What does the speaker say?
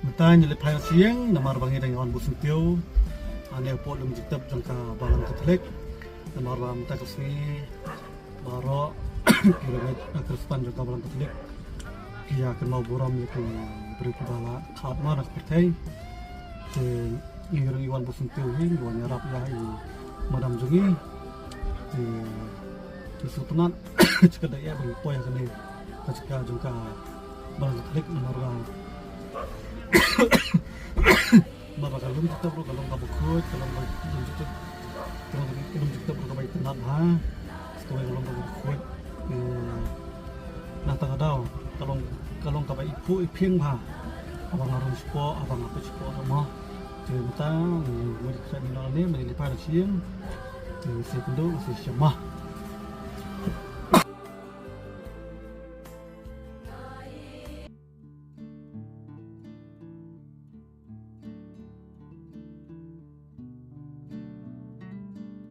Mata nyelip hai siang namar bangi dengan busun tiu ane pot lum jitap jangka balang Katolik namar bang mata kesini baro kilometer kerspan jangka balang Katolik kia kynmaw buram itu beri kubala khlad mana seperti ngirung iwan busun tiu ini dua nyarap ya i madam jungi di sutunat cekada ya bagi poya kene ketika jangka balang Katolik namar bang Maka kalau kita perlu kalau nggak bukut kalau kita perlu kembali tenat ha sekarang kalau nggak bukut nah tak ada kalau nggak baik ibu iping ha abang harus sport abang apa sport nama jadi kita mesti kita ni menjadi pada siang jadi saya kundu saya syamah